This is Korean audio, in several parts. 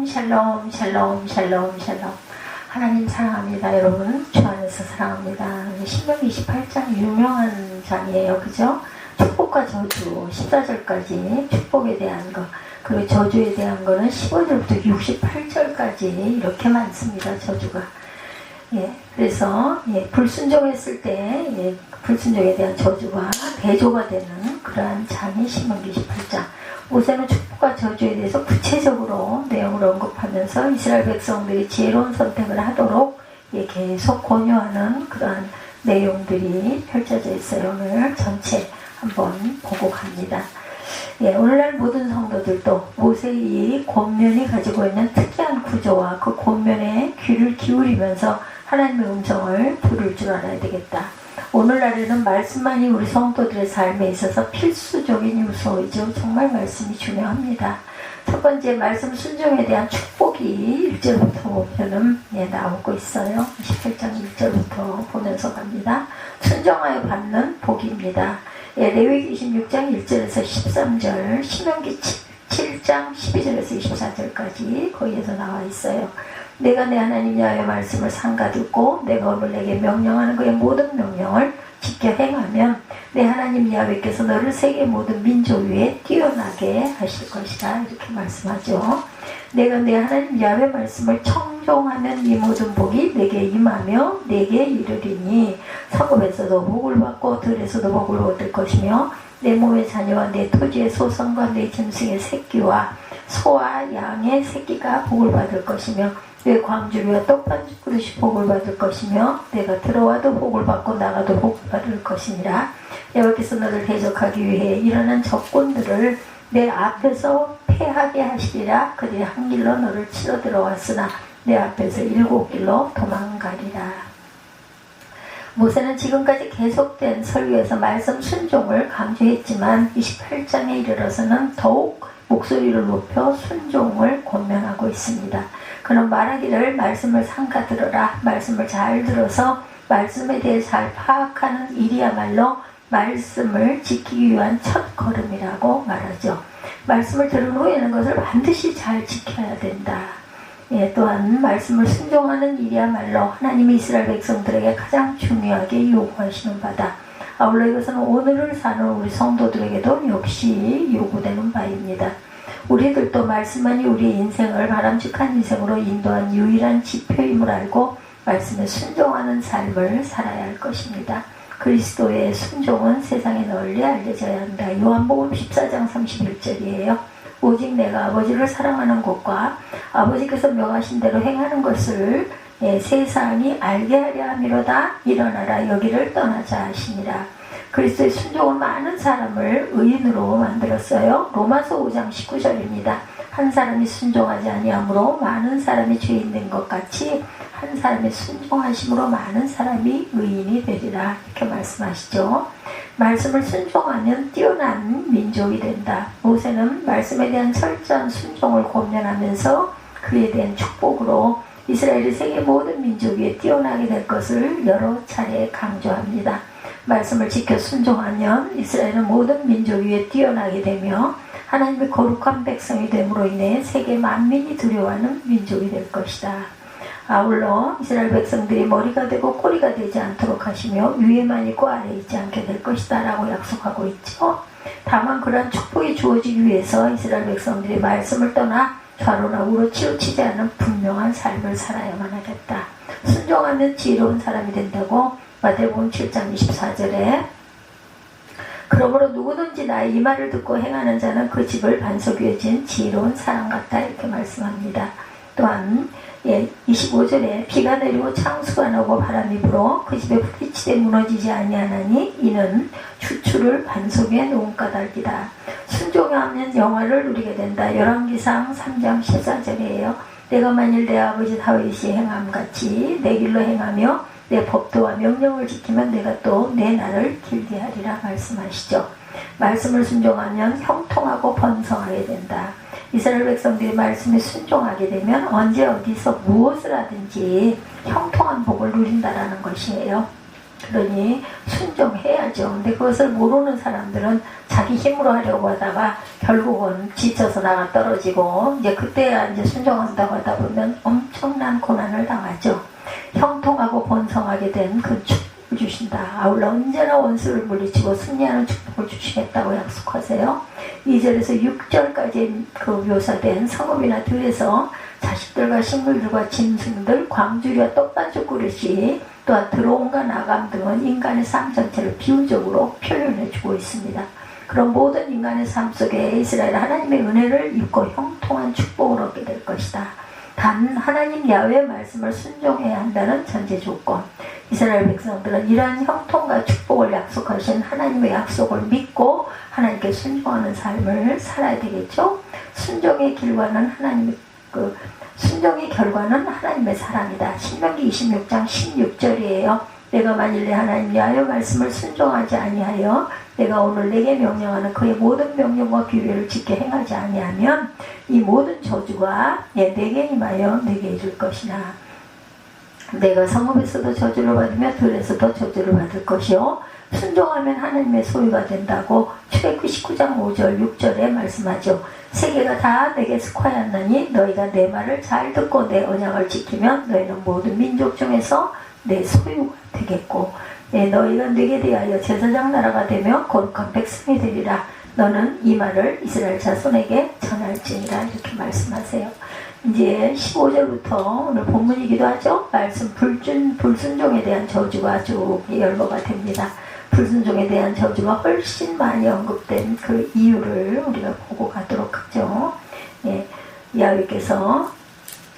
샬롬 샬롬 샬롬 샬롬 샬롬. 하나님 사랑합니다. 여러분 주 안에서 사랑합니다. 신명기 28장 유명한 장이에요. 그죠? 축복과 저주 14절까지 축복에 대한 거, 그리고 저주에 대한 거는 15절부터 68절까지 이렇게 많습니다. 저주가. 예, 그래서 불순종했을 때 불순종에 대한 저주가 대조가 되는 그러한 장이 신명기 28장. 모세는 축복과 저주에 대해서 구체적으로 내용을 언급하면서 이스라엘 백성들이 지혜로운 선택을 하도록 계속 권유하는 그러한 내용들이 펼쳐져 있어요. 오늘 전체 한번 보고 갑니다. 오늘날 모든 성도들도 모세의 이 권면이 가지고 있는 특이한 구조와 그 권면에 귀를 기울이면서 하나님의 음성을 들을 줄 알아야 되겠다. 오늘날에는 말씀만이 우리 성도들의 삶에 있어서 필수적인 요소이죠. 정말 말씀이 중요합니다. 첫 번째, 말씀 순종에 대한 축복이 1절부터 보면은 나오고 있어요. 18장 1절부터 보면서 갑니다. 순종하여 받는 복입니다. 레위기 26장 1절에서 13절, 신명기 7장 12절에서 24절까지 거기에서 나와 있어요. 내가 내 하나님 여호와의 말씀을 삼가 듣고 내가 오늘 내게 명령하는 그의 모든 명령을 지켜 행하면 내 하나님 여호와께서 너를 세계 모든 민족 위에 뛰어나게 하실 것이다. 이렇게 말씀하죠. 내가 내 하나님 여호와의 말씀을 청종하면 이 모든 복이 내게 임하며 내게 이르리니 성읍에서도 복을 받고 들에서도 복을 얻을 것이며 내 몸의 자녀와 내 토지의 소성과 내 짐승의 새끼와 소와 양의 새끼가 복을 받을 것이며 내 광주리와 떡반죽 그릇이 복을 받을 것이며 내가 들어와도 복을 받고 나가도 복을 받을 것이니라. 여호와께서 너를 대적하기 위해 일어난 적군들을 내 앞에서 패하게 하시리라. 그들이 한 길로 너를 치러 들어왔으나 내 앞에서 7길로 도망가리라. 모세는 지금까지 계속된 설교에서 말씀 순종을 강조했지만 28장에 이르러서는 더욱 목소리를 높여 순종을 권면하고 있습니다. 그는 말하기를 말씀을 삼가 들어라. 말씀을 잘 들어서 말씀에 대해 잘 파악하는 일이야말로 말씀을 지키기 위한 첫 걸음이라고 말하죠. 말씀을 들은 후에는 그것을 반드시 잘 지켜야 된다. 또한 말씀을 순종하는 일이야말로 하나님이 이스라엘 백성들에게 가장 중요하게 요구하시는 바다. 아울러 이것은 오늘을 사는 우리 성도들에게도 역시 요구되는 바입니다. 우리들도 말씀만이 우리의 인생을 바람직한 인생으로 인도한 유일한 지표임을 알고 말씀에 순종하는 삶을 살아야 할 것입니다. 그리스도의 순종은 세상에 널리 알려져야 한다. 요한복음 14장 31절이에요. 오직 내가 아버지를 사랑하는 것과 아버지께서 명하신 대로 행하는 것을 세상이 알게 하려 함이로다. 일어나라 여기를 떠나자 하시니라. 그리스도의 순종은 많은 사람을 의인으로 만들었어요. 로마서 5장 19절입니다. 한 사람이 순종하지 아니하므로 많은 사람이 죄인 된 것 같이 한 사람의 순종하심으로 많은 사람이 의인이 되리라. 이렇게 말씀하시죠. 말씀을 순종하면 뛰어난 민족이 된다. 모세는 말씀에 대한 철저한 순종을 권면하면서 그에 대한 축복으로 이스라엘이 세계 모든 민족 위에 뛰어나게 될 것을 여러 차례 강조합니다. 말씀을 지켜 순종하면 이스라엘은 모든 민족 위에 뛰어나게 되며 하나님의 거룩한 백성이 됨으로 인해 세계 만민이 두려워하는 민족이 될 것이다. 아울러 이스라엘 백성들이 머리가 되고 꼬리가 되지 않도록 하시며 위에만 있고 아래에 있지 않게 될 것이다 라고 약속하고 있죠. 다만 그러한 축복이 주어지기 위해서 이스라엘 백성들이 말씀을 떠나 좌로나 우로 치우치지 않은 분명한 삶을 살아야만 하겠다. 순종하면 지혜로운 사람이 된다고 마태복음 7장 24절에 그러므로 누구든지 나의 이 말을 듣고 행하는 자는 그 집을 반석 위에 지은 지혜로운 사람 같다 이렇게 말씀합니다. 또한 25절에 비가 내리고 창수가 나고 바람이 불어 그 집에 부딪히되 무너지지 아니하나니 이는 추추를 반석 위에 놓은 까닭이다. 순종하면 영화를 누리게 된다. 열왕기상 3장 14절이에요. 내가 만일 내 아버지 다윗이 행함같이 내 길로 행하며 내 법도와 명령을 지키면 내가 또 내 날을 길게 하리라 말씀하시죠. 말씀을 순종하면 형통하고 번성하게 된다. 이스라엘 백성들이 말씀에 순종하게 되면 언제 어디서 무엇을 하든지 형통한 복을 누린다라는 것이에요. 그러니 순종해야죠. 근데 그것을 모르는 사람들은 자기 힘으로 하려고 하다가 결국은 지쳐서 나가 떨어지고 이제 그때야 이제 순종한다고 하다 보면 엄청난 고난을 당하죠. 형통하고 번성하게 된 그 축복을 주신다. 아울러 언제나 원수를 물리치고 승리하는 축복을 주시겠다고 약속하세요. 2절에서 6절까지 그 묘사된 성읍이나 들에서 자식들과 식물들과 짐승들, 광주리와 떡반죽 그릇이 또한 들어온과 나감 등은 인간의 삶 전체를 비유적으로 표현해주고 있습니다. 그런 모든 인간의 삶 속에 이스라엘 하나님의 은혜를 입고 형통한 축복을 얻게 될 것이다. 단 하나님 야훼의 말씀을 순종해야 한다는 전제 조건. 이스라엘 백성들은 이러한 형통과 축복을 약속하신 하나님의 약속을 믿고 하나님께 순종하는 삶을 살아야 되겠죠. 순종의 결과는 하나님의 사랑이다. 신명기 26장 16절이에요. 내가 만일 내 하나님 야훼의 말씀을 순종하지 아니하여 내가 오늘 내게 명령하는 그의 모든 명령과 규례를 지켜 행하지 아니하면 이 모든 저주가 내게 임하여 내게 이를 것이나 내가 성읍에서도 저주를 받으며 들에서도 저주를 받을 것이요 순종하면 하나님의 소유가 된다고 출애굽기 19장 5절 6절에 말씀하죠. 세계가 다 내게 속하였나니 너희가 내 말을 잘 듣고 내 언약을 지키면 너희는 모든 민족 중에서 내 소유가 되겠고 너희가 내게 대하여 제사장 나라가 되며 거룩한 백성이 되리라. 너는 이 말을 이스라엘 자손에게 전할지니라. 이렇게 말씀하세요. 이제 15절부터 오늘 본문이기도 하죠. 말씀 불순종에 대한 저주가 쭉 열거가 됩니다. 불순종에 대한 저주가 훨씬 많이 언급된 그 이유를 우리가 보고 가도록 하죠. 야훼께서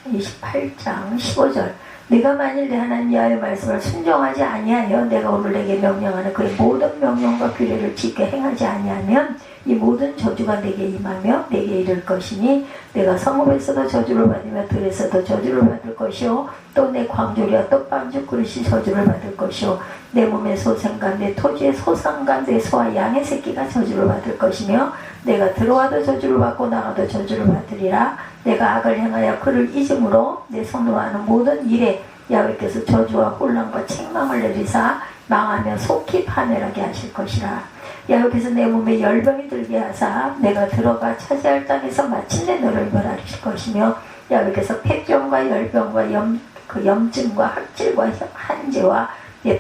28장 15절 내가 만일 내 하나님 야훼의 말씀을 순종하지 아니하여 내가 오늘 내게 명령하는 그의 모든 명령과 규례를 지켜 행하지 아니하면 이 모든 저주가 내게 임하며 내게 이를 것이니 내가 성읍에서도 저주를 받으며 들에서도 저주를 받을 것이요 또 내 광조리와 떡반죽 그릇이 저주를 받을 것이요 내 몸의 소생과 내 토지의 소상과 내 소와 양의 새끼가 저주를 받을 것이며 내가 들어와도 저주를 받고 나가도 저주를 받으리라. 내가 악을 행하여 그를 잊음으로 내 손으로 하는 모든 일에 야훼께서 저주와 혼란과 책망을 내리사 망하며 속히 파멸하게 하실 것이라. 야훼께서 내 몸에 열병이 들게 하사 내가 들어가 차지할 땅에서 마침내 너를 멸하실 것이며 야훼께서 폐병과 열병과 염증과 학질과 한재와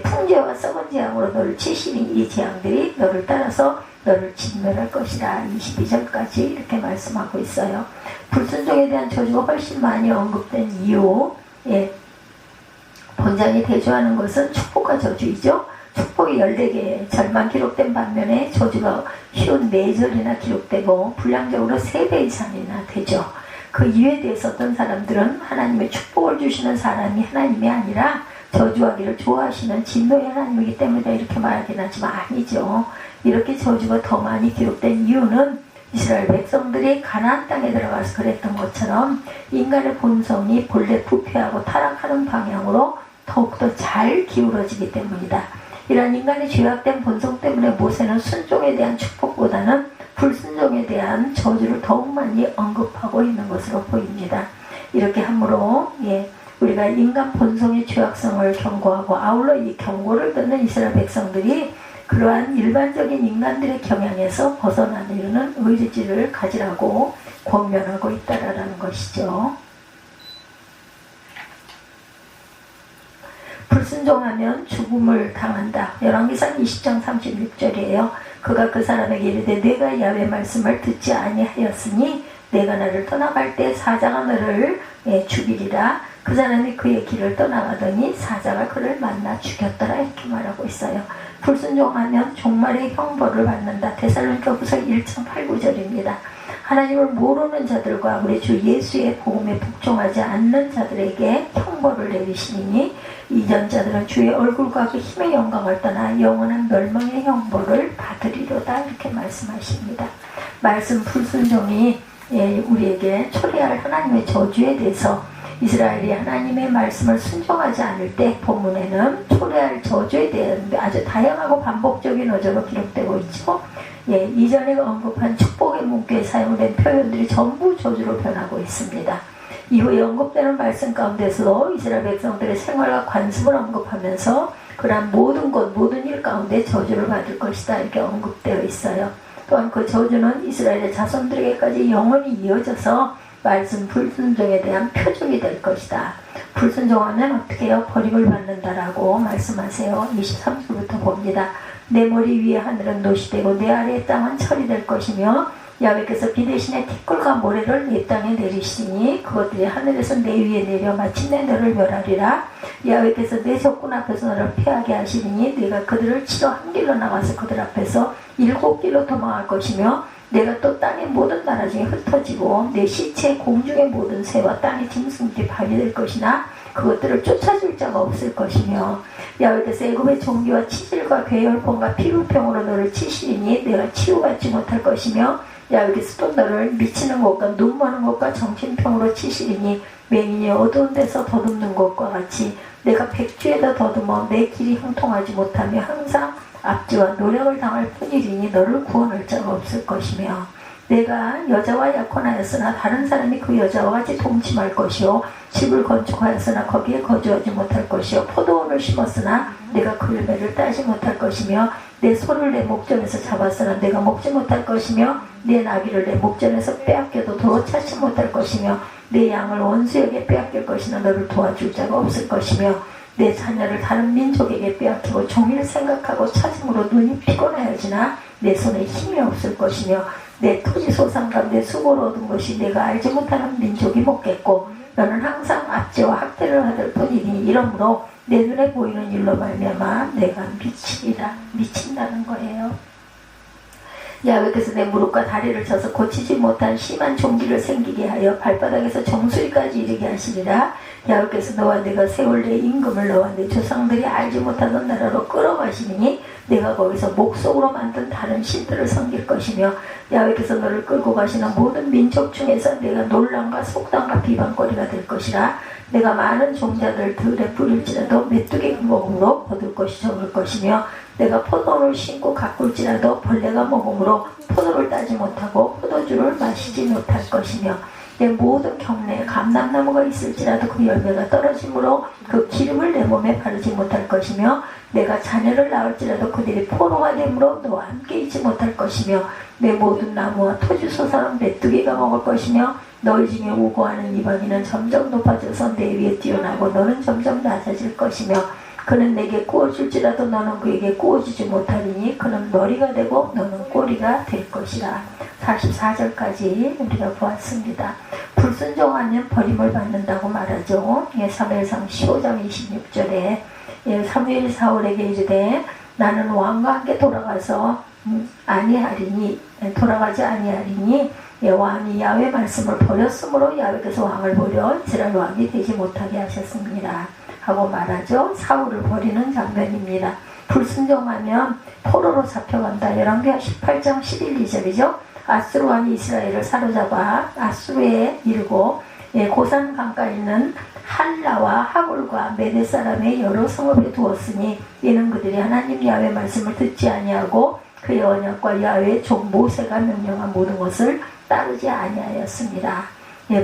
풍재와 썩은 재앙으로 너를 치시니 이 재앙들이 너를 따라서 너를 진멸할 것이라. 22절까지 이렇게 말씀하고 있어요. 불순종에 대한 저주가 훨씬 많이 언급된 이유, 본장이 대조하는 것은 축복과 저주이죠. 축복이 14개 절만 기록된 반면에 저주가 쉬운 4절이나 기록되고 분량적으로 3배 이상이나 되죠. 그 이유에 대해서 어떤 사람들은 하나님의 축복을 주시는 사람이 하나님이 아니라 저주하기를 좋아하시는 진노의 하나님이기 때문에 이렇게 말하긴 하지만 아니죠. 이렇게 저주가 더 많이 기록된 이유는 이스라엘 백성들이 가나안 땅에 들어가서 그랬던 것처럼 인간의 본성이 본래 부패하고 타락하는 방향으로 더욱더 잘 기울어지기 때문이다. 이런 인간의 죄악된 본성 때문에 모세는 순종에 대한 축복보다는 불순종에 대한 저주를 더욱 많이 언급하고 있는 것으로 보입니다. 이렇게 함으로 우리가 인간 본성의 죄악성을 경고하고 아울러 이 경고를 듣는 이스라엘 백성들이 그러한 일반적인 인간들의 경향에서 벗어나려는 의지를 가지라고 권면하고 있다라는 것이죠. 불순종하면 죽음을 당한다. 열왕기상 20장 36절이에요. 그가 그 사람에게 이르되 내가 야훼의 말씀을 듣지 아니하였으니 내가 나를 떠나갈 때 사자가 너를 죽이리라. 그 사람이 그의 길을 떠나가더니 사자가 그를 만나 죽였더라. 이렇게 말하고 있어요. 불순종하면 종말의 형벌을 받는다. 데살로니가후서 1장 8, 9절입니다. 하나님을 모르는 자들과 우리 주 예수의 복음에 복종하지 않는 자들에게 형벌을 내리시니 이전 자들은 주의 얼굴과 그 힘의 영광을 떠나 영원한 멸망의 형벌을 받으리로다. 이렇게 말씀하십니다. 말씀 불순종이 우리에게 초래할 하나님의 저주에 대해서 이스라엘이 하나님의 말씀을 순종하지 않을 때 본문에는 초래할 저주에 대한 아주 다양하고 반복적인 어조로 기록되고 있죠. 이전에 언급한 축복의 문구에 사용된 표현들이 전부 저주로 변하고 있습니다. 이후에 언급되는 말씀 가운데서도 이스라엘 백성들의 생활과 관습을 언급하면서 그 그러한 모든 것 모든 일 가운데 저주를 받을 것이다 이렇게 언급되어 있어요. 또한 그 저주는 이스라엘의 자손들에게까지 영원히 이어져서 말씀 불순종에 대한 표적이 될 것이다. 불순종하면 어떻게 해요? 버림을 받는다라고 말씀하세요. 23절부터 봅니다. 내 머리 위에 하늘은 노시되고 내 아래의 땅은 철이 될 것이며 야훼께서 비 대신에 티끌과 모래를 내 땅에 내리시니 그것들이 하늘에서 내 위에 내려 마침내 너를 멸하리라. 야훼께서 내 적군 앞에서 너를 패하게 하시니 내가 그들을 치러 한 길로 나가서 그들 앞에서 7길로 도망할 것이며 내가 또 땅의 모든 나라 중에 흩어지고 내 시체 공중의 모든 새와 땅의 짐승들이 밥이 될 것이나 그것들을 쫓아줄 자가 없을 것이며 야훼께서 애굽의 종기와 치질과 괴혈병과 피부병으로 너를 치시리니 내가 치유받지 못할 것이며 야훼께서 또 너를 미치는 것과 눈 머는 것과 정신병으로 치시리니 맹인이 어두운 데서 더듬는 것과 같이 내가 백주에다 더듬어 내 길이 형통하지 못하며 항상 압제와 노력을 당할 뿐이니 너를 구원할 자가 없을 것이며 내가 여자와 약혼하였으나 다른 사람이 그 여자와 같이 동침할 것이요 집을 건축하였으나 거기에 거주하지 못할 것이요 포도원을 심었으나 내가 그 열매를 따지 못할 것이며 내 소를 내 목전에서 잡았으나 내가 먹지 못할 것이며 내 나귀를 내 목전에서 빼앗겨도 도로 찾지 못할 것이며 내 양을 원수에게 빼앗길 것이나 너를 도와줄 자가 없을 것이며 내 자녀를 다른 민족에게 빼앗기고 종일 생각하고 찾음으로 눈이 피곤하여지나 내 손에 힘이 없을 것이며 내 토지 소산과 내 수고로 얻은 것이 내가 알지 못하는 민족이 먹겠고 너는 항상 압제와 학대를 하들 뿐이니 이러므로 내 눈에 보이는 일로 말미암아 내가 미치리라. 미친다는 거예요. 야훼께서 내 무릎과 다리를 쳐서 고치지 못한 심한 종기를 생기게 하여 발바닥에서 정수리까지 이르게 하시리라. 야훼께서 너와 내가 세울 내 임금을 너와 내 조상들이 알지 못하던 나라로 끌어가시니 내가 거기서 목속으로 만든 다른 신들을 섬길 것이며 야훼께서 너를 끌고 가시는 모든 민족 중에서 내가 논란과 속담과 비방거리가 될 것이라. 내가 많은 종자들 들에 뿌릴지라도 메뚜기 먹음으로 거둘 것이 적을 것이며 내가 포도를 심고 가꿀지라도 벌레가 먹음으로 포도를 따지 못하고 포도주를 마시지 못할 것이며 내 모든 경내에 감람나무가 있을지라도 그 열매가 떨어지므로 그 기름을 내 몸에 바르지 못할 것이며 내가 자녀를 낳을지라도 그들이 포로가 되므로 너와 함께 있지 못할 것이며 내 모든 나무와 토지소사는 메뚜기가 먹을 것이며 너희 중에 우고하는 이방인은 점점 높아져서 내 위에 뛰어나고 너는 점점 낮아질 것이며 그는 내게 구워줄지라도 너는 그에게 구워주지 못하리니 그는 머리가 되고 너는 꼬리가 될 것이라. 44절까지 우리가 보았습니다. 불순종하면 버림을 받는다고 말하죠. 사무엘상 15장 26절에 사무엘이 사울에게 이르되 나는 왕과 함께 돌아가서 돌아가지 아니하리니 왕이 야훼 말씀을 버렸으므로 야훼께서 왕을 버려 이스라엘 왕이 되지 못하게 하셨습니다 하고 말하죠. 사울을 버리는 장면입니다. 불순종하면 포로로 잡혀간다. 열왕기하 18장 11, 2절이죠. 아수르 왕이 이스라엘을 사로잡아 아수르에 이르고 고산 강가에 있는 할라와 하골과 메대 사람의 여러 성읍에 두었으니 이는 그들이 하나님 야훼 말씀을 듣지 아니하고 그의 언약과 야훼의 종 모세가 명령한 모든 것을 따르지 아니하였습니다.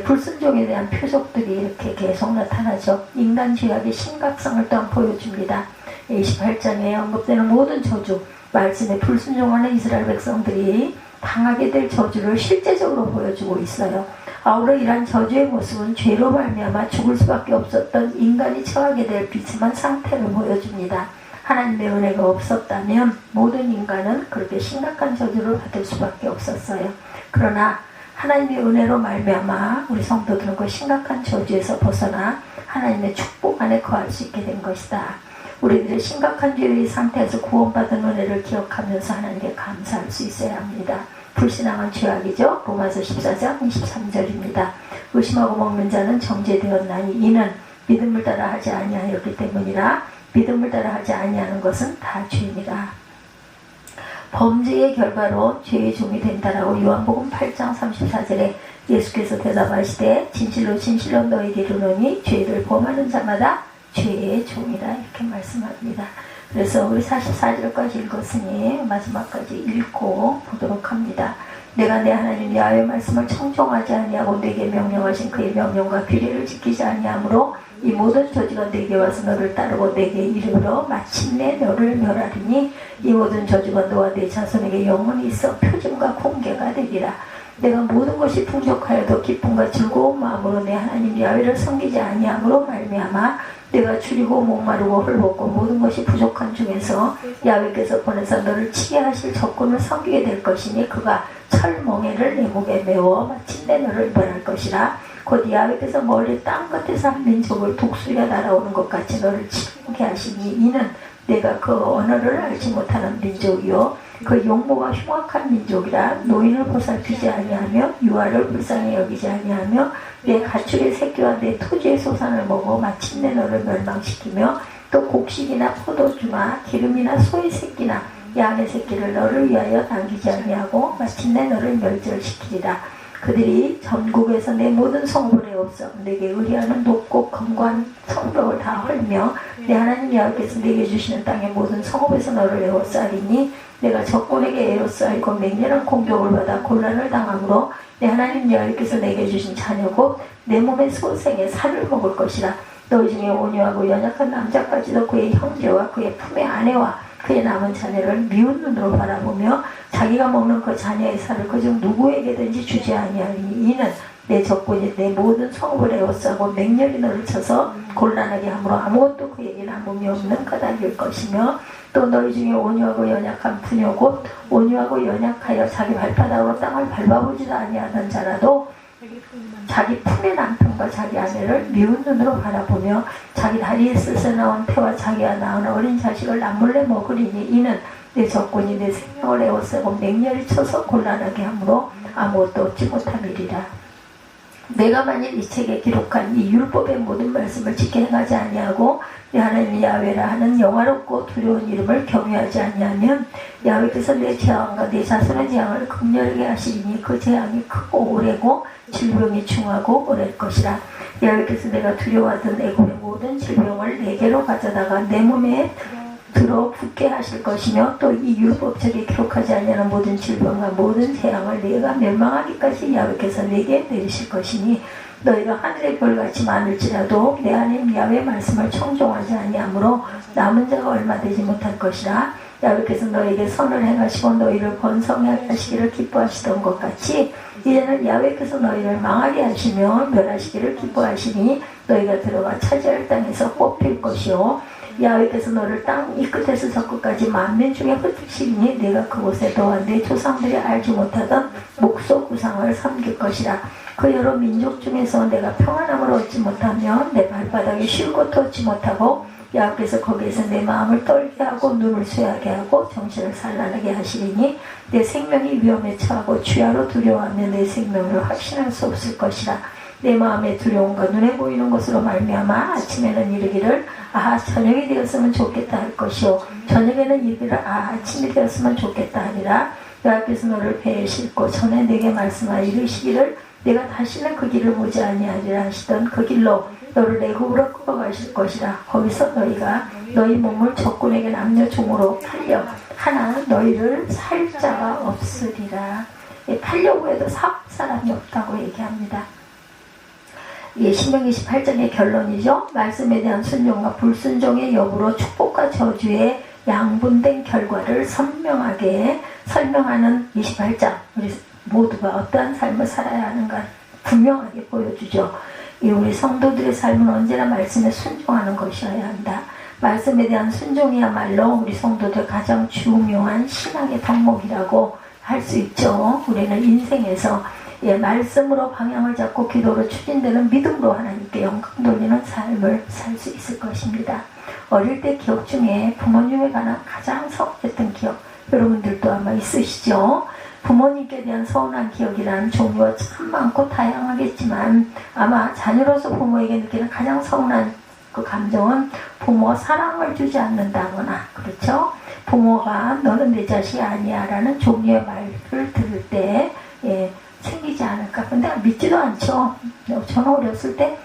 불순종에 대한 표적들이 이렇게 계속 나타나죠. 인간 죄악의 심각성을 또한 보여줍니다. 28장에 언급되는 모든 저주, 말씀에 불순종하는 이스라엘 백성들이 당하게 될 저주를 실제적으로 보여주고 있어요. 아울러 이러한 저주의 모습은 죄로 말미암아 죽을 수밖에 없었던 인간이 처하게 될 비참한 상태를 보여줍니다. 하나님의 은혜가 없었다면 모든 인간은 그렇게 심각한 저주를 받을 수밖에 없었어요. 그러나 하나님의 은혜로 말미암아 우리 성도들은 그 심각한 저주에서 벗어나 하나님의 축복 안에 거할 수 있게 된 것이다. 우리들의 심각한 죄의 상태에서 구원받은 은혜를 기억하면서 하나님께 감사할 수 있어야 합니다. 불신앙은 죄악이죠. 로마서 14장 23절입니다. 의심하고 먹는 자는 정죄되었나니 이는 믿음을 따라 하지 아니하였기 때문이라. 믿음을 따라 하지 아니하는 것은 다 죄입니다. 범죄의 결과로 죄의 종이 된다라고 요한복음 8장 34절에 예수께서 대답하시되 진실로 진실로 너희에게 이르노니 죄를 범하는 자마다 죄의 종이다 이렇게 말씀합니다. 그래서 우리 44절까지 읽었으니 마지막까지 읽고 보도록 합니다. 내가 내 하나님 야훼 말씀을 청종하지 아니하고 내게 명령하신 그의 명령과 규례를 지키지 아니하므로 이 모든 저주가 내게 와서 너를 따르고 내게 이르러 마침내 너를 멸하리니 이 모든 저주가 너와 내 자손에게 영원히 있어 표징과 공개가 되리라. 내가 모든 것이 풍족하여도 기쁨과 즐거운 마음으로 내 하나님 야훼를 섬기지 아니함으로 말미암아 내가 줄이고 목마르고 헐벗고 모든 것이 부족한 중에서 야훼께서 보내서 너를 치게 하실 적군을 섬기게 될 것이니 그가 철멍에를 내 목에 메워 마침내 너를 멸할 것이라. 곧 야훼께서 멀리 땅 끝에서 한 민족을 독수리가 날아오는 것 같이 너를 치게 하시니 이는 내가 그 언어를 알지 못하는 민족이요 그 용모가 흉악한 민족이라. 노인을 보살피지 아니하며 유아를 불쌍히 여기지 아니하며 내 가축의 새끼와 내 토지의 소산을 먹어 마침내 너를 멸망시키며 또 곡식이나 포도주나 기름이나 소의 새끼나 양의 새끼를 너를 위하여 남기지 아니하고 마침내 너를 멸절시키리라. 그들이 전국에서 내 모든 성읍을 에워싸 내게 의뢰하는 높고 견고한 성벽을 다 헐며 내 하나님 야훼께서 내게 주시는 땅의 모든 성읍에서 너를 에워싸리니 내가 적군에게 에워싸이고 맹렬한 공격을 받아 곤란을 당함으로 내 하나님 야훼께서 내게 주신 자녀고 내 몸의 소생의 살을 먹을 것이라. 너희 중에 온유하고 연약한 남자까지도 그의 형제와 그의 품의 아내와 그의 남은 자녀를 미운 눈으로 바라보며 자기가 먹는 그 자녀의 살을 그중 누구에게든지 주지 아니하리니 이는 내 적군이 내 모든 성읍을 에워싸고 맹렬히 너를 쳐서 곤란하게 함으로 아무것도 그에게 남음이 없는 까닭일 것이며 또 너희 중에 온유하고 연약한 부녀 곧 온유하고 연약하여 자기 발바닥으로 땅을 밟아보지도 아니하던 자라도 자기 품의 남편과 자기 아내를 미운 눈으로 바라보며 자기 다리에 쓸새 나온 태와 자기가 낳은 어린 자식을 남몰래 먹으리니 이는 내 적군이 내 생명을 에워싸고 맹렬히 쳐서 곤란하게 함으로 아무것도 얻지 못함이리라. 내가 만일 이 책에 기록한 이 율법의 모든 말씀을 지켜 행하지 아니하고 내 하나님 야훼라 하는 영화롭고 두려운 이름을 경외하지 아니하면 야훼께서 내 재앙과 내 자손의 재앙을 극렬하게 하시리니 그 재앙이 크고 오래고 질병이 중하고 오래일 것이라. 야훼께서 내가 두려워하던 애굽의 모든 질병을 내게로 가져다가 내 몸에 들어 붙게 하실 것이며 또 이 율법책에 기록하지 아니하는 모든 질병과 모든 재앙을 내가 멸망하기까지 야훼께서 내게 내리실 것이니 너희가 하늘의 별같이 많을지라도 내 하나님 야훼의 말씀을 청종하지 아니하므로 남은 자가 얼마 되지 못할 것이라. 야훼께서 너에게 선을 행하시고 너희를 번성하게 하시기를 기뻐하시던 것 같이 이제는 야훼께서 너희를 망하게 하시며 멸하시기를 기뻐하시니 너희가 들어가 차지할 땅에서 뽑힐 것이요 야훼께서 너를 땅 이 끝에서 저 끝까지 만민 중에 흩으시니 내가 그곳에 너와 내 조상들이 알지 못하던 목소 구상을 섬길 것이라. 그 여러 민족 중에서 내가 평안함을 얻지 못하며 내 발바닥에 쉴 곳도 얻지 못하고 야훼께서 거기에서 내 마음을 떨게 하고 눈을 쇠하게 하고 정신을 산란하게 하시리니 내 생명이 위험에 처하고 주야로 두려워하며 내 생명을 확신할 수 없을 것이라. 내 마음의 두려움과 눈에 보이는 것으로 말미암아 아침에는 이르기를 아하 저녁이 되었으면 좋겠다 할 것이요 저녁에는 이르기를 아하 아침이 되었으면 좋겠다 하리라. 야훼께서 너를 배에 싣고 전에 내게 말씀하여 이르시기를 내가 다시는 그 길을 보지 아니하리라 하시던 그 길로 너를 애굽으로 끌어가실 것이라. 거기서 너희가 너희 몸을 적군에게 남녀 종으로 팔려 하나 너희를 살 자가 없으리라. 팔려고 해도 사람이 없다고 얘기합니다. 이게 신명기 18장의 결론이죠. 말씀에 대한 순종과 불순종의 여부로 축복과 저주의 양분된 결과를 선명하게 설명하는 28장. 우리 모두가 어떠한 삶을 살아야 하는가 분명하게 보여주죠. 우리 성도들의 삶은 언제나 말씀에 순종하는 것이어야 한다. 말씀에 대한 순종이야말로 우리 성도들 가장 중요한 신앙의 덕목이라고 할 수 있죠. 우리는 인생에서 말씀으로 방향을 잡고 기도로 추진되는 믿음으로 하나님께 영광 돌리는 삶을 살 수 있을 것입니다. 어릴 때 기억 중에 부모님에 관한 가장 서운했던 기억 여러분들도 아마 있으시죠? 부모님께 대한 서운한 기억이란 종류가 참 많고 다양하겠지만 아마 자녀로서 부모에게 느끼는 가장 서운한 그 감정은 부모가 사랑을 주지 않는다거나 그렇죠? 부모가 너는 내 자식이 아니야 라는 종류의 말을 들을 때 생기지 않을까. 근데 믿지도 않죠. 저는 어렸을 때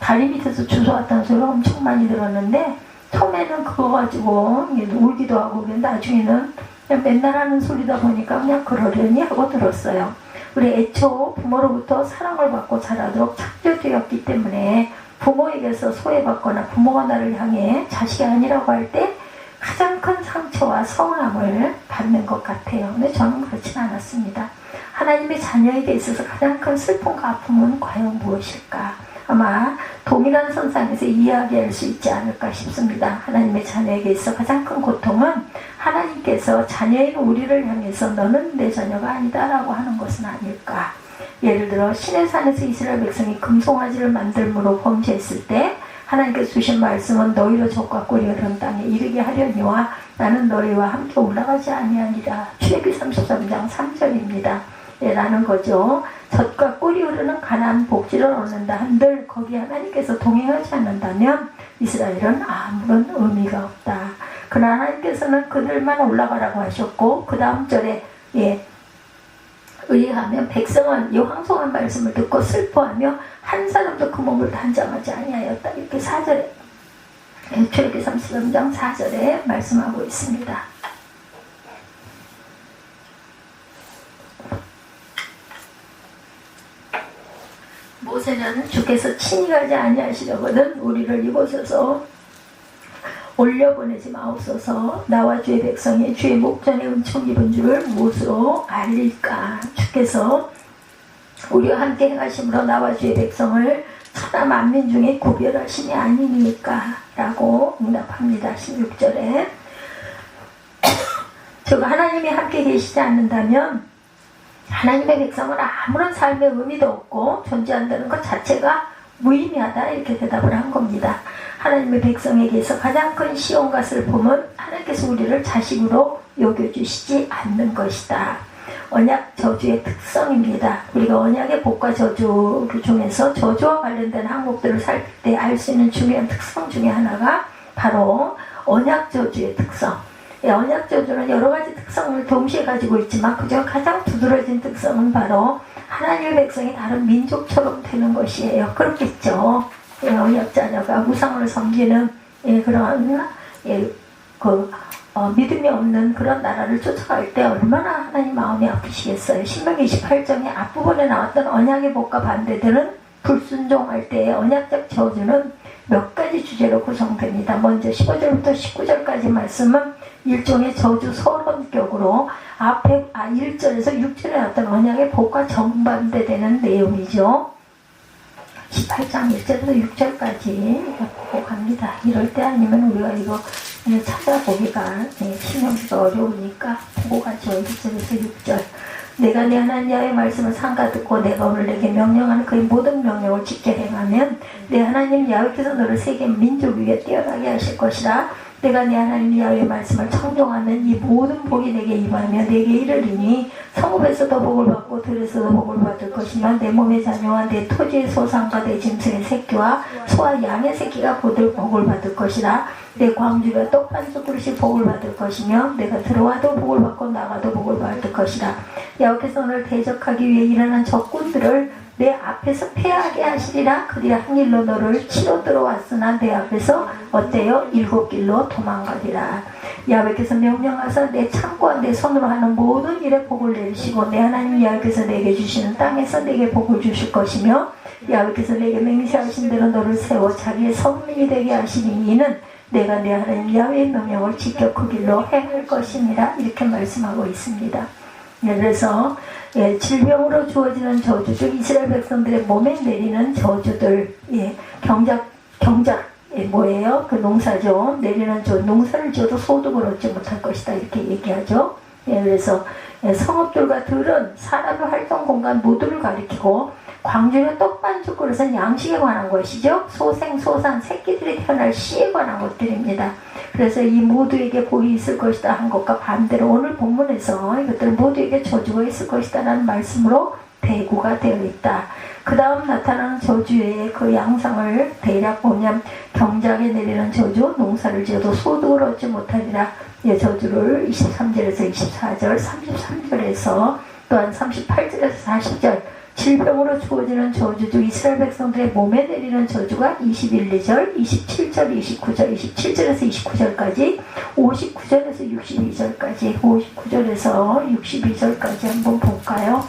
다리 밑에서 주워왔다는 소리가 엄청 많이 들었는데 처음에는 그거 가지고 울기도 하고 나중에는 그냥 맨날 하는 소리다 보니까 그냥 그러려니 하고 들었어요. 우리 애초 부모로부터 사랑을 받고 자라도록 창조되었기 때문에 부모에게서 소외받거나 부모가 나를 향해 자식이 아니라고 할 때 가장 큰 상처와 서운함을 받는 것 같아요. 근데 저는 그렇진 않았습니다. 하나님의 자녀에게 있어서 가장 큰 슬픔과 아픔은 과연 무엇일까? 아마 동일한 선상에서 이야기할 수 있지 않을까 싶습니다. 하나님의 자녀에게 있어 가장 큰 고통은 하나님께서 자녀인 우리를 향해서 너는 내 자녀가 아니다 라고 하는 것은 아닐까. 예를 들어 시내산에서 이스라엘 백성이 금송아지를 만들므로 범죄했을 때 하나님께서 주신 말씀은 너희로 젖과 꿀이 흐르는 땅에 이르게 하려니와 나는 너희와 함께 올라가지 아니하니라. 출애굽기 33장 3절입니다. 라는 거죠. 젖과 꿀이 흐르는 가나안 복지를 얻는다 한들 거기에 하나님께서 동행하지 않는다면 이스라엘은 아무런 의미가 없다. 그러나 하나님께서는 그들만 올라가라고 하셨고 그 다음 절에 의하면 백성은 이 황송한 말씀을 듣고 슬퍼하며 한 사람도 그 몸을 단장하지 아니하였다. 이렇게 4절에 출애굽기 33장 4절에 말씀하고 있습니다. 모세는 주께서 친히 가지 아니하시려거든 우리를 이곳에서 올려보내지 마옵소서. 나와 주의 백성이 주의 목전에 은총 입은 줄을 무엇으로 알릴까. 주께서 우리와 함께 행하심으로 나와 주의 백성을 천하 만민 중에 구별하심이 아니니까 라고 응답합니다. 16절에 즉 하나님이 함께 계시지 않는다면 하나님의 백성은 아무런 삶의 의미도 없고 존재한다는 것 자체가 무의미하다 이렇게 대답을 한 겁니다. 하나님의 백성에게서 가장 큰 시험과 슬픔은 하나님께서 우리를 자식으로 여겨주시지 않는 것이다. 언약 저주의 특성입니다. 우리가 언약의 복과 저주 중에서 저주와 관련된 항목들을 살필 때 알 수 있는 중요한 특성 중에 하나가 바로 언약 저주의 특성. 언약 저주는 여러 가지 특성을 동시에 가지고 있지만 그중 가장 두드러진 특성은 바로 하나님의 백성이 다른 민족처럼 되는 것이에요. 그렇겠죠. 언약 자녀가 우상을 섬기는 그런 믿음이 없는 그런 나라를 쫓아갈 때 얼마나 하나님 마음이 아프시겠어요. 신명기 28장의 앞부분에 나왔던 언약의 복과 반대들은 불순종할 때의 언약적 저주는 몇 가지 주제로 구성됩니다. 먼저 15절부터 19절까지 말씀은 일종의 저주 서론격으로 앞에 1절에서 6절에 나왔던 언약의 복과 정반대되는 내용이죠. 18장 1절에서 6절까지 보고 갑니다. 이럴 때 아니면 우리가 이거 찾아보기가 신경쓰기가 어려우니까 보고 가죠. 1절에서 6절. 내가 내 하나님 야훼의 말씀을 삼가 듣고 내가 오늘 내게 명령하는 그의 모든 명령을 지켜 행하면 내 하나님 야훼께서 너를 세계 민족 위에 뛰어나게 하실 것이라. 내가 내 하나님 야훼의 말씀을 청종하면 이 모든 복이 내게 임하며 내게 이르리니 성읍에서도 복을 받고 들에서도 복을 받을 것이며 내 몸의 자녀와 내 토지의 소산과 내 짐승의 새끼와 소와 양의 새끼가 복을 받을 것이라. 내 광주가 떡반죽 그릇이 복을 받을 것이며 내가 들어와도 복을 받고 나가도 복을 받을 것이라. 야훼께서 너를 대적하기 위해 일어난 적군들을 내 앞에서 패하게 하시리라. 그들이 한 길로 너를 치러 들어왔으나 내 앞에서 어때요? 7길로 도망가리라. 야훼께서 명령하사 내 창고와 내 손으로 하는 모든 일에 복을 내리시고 내 하나님 야훼께서 내게 주시는 땅에서 내게 복을 주실 것이며 야훼께서 내게 맹세하신 대로 너를 세워 자기의 성민이 되게 하시니 이는 내가 내 하나님 야훼의 명령을 지켜 그 길로 행할 것이니라. 이렇게 말씀하고 있습니다. 그래서 질병으로 주어지는 저주, 즉 이스라엘 백성들의 몸에 내리는 저주들, 경작 뭐예요? 그 농사죠. 내리는 농사를 지어도 소득을 얻지 못할 것이다 이렇게 얘기하죠. 그래서 성읍들과 들은 사람의 활동 공간 모두를 가리키고 광주의 떡반죽 그릇은 양식에 관한 것이죠. 소생, 소산, 새끼들이 태어날 시에 관한 것들입니다. 그래서 이 모두에게 복이 있을 것이다 한 것과 반대로 오늘 본문에서 이것들은 모두에게 저주가 있을 것이다 라는 말씀으로 대구가 되어 있다. 그 다음 나타나는 저주의 그 양상을 대략 보면 경작에 내리는 저주, 농사를 지어도 소득을 얻지 못하리라. 이 저주를 23절에서 24절, 33절에서 또한 38절에서 40절 질병으로 주어지는 저주 중 이스라엘 백성들의 몸에 내리는 저주가 21, 2절, 27절, 29절, 27절에서 29절까지, 59절에서 62절까지, 59절에서 62절까지 한번 볼까요?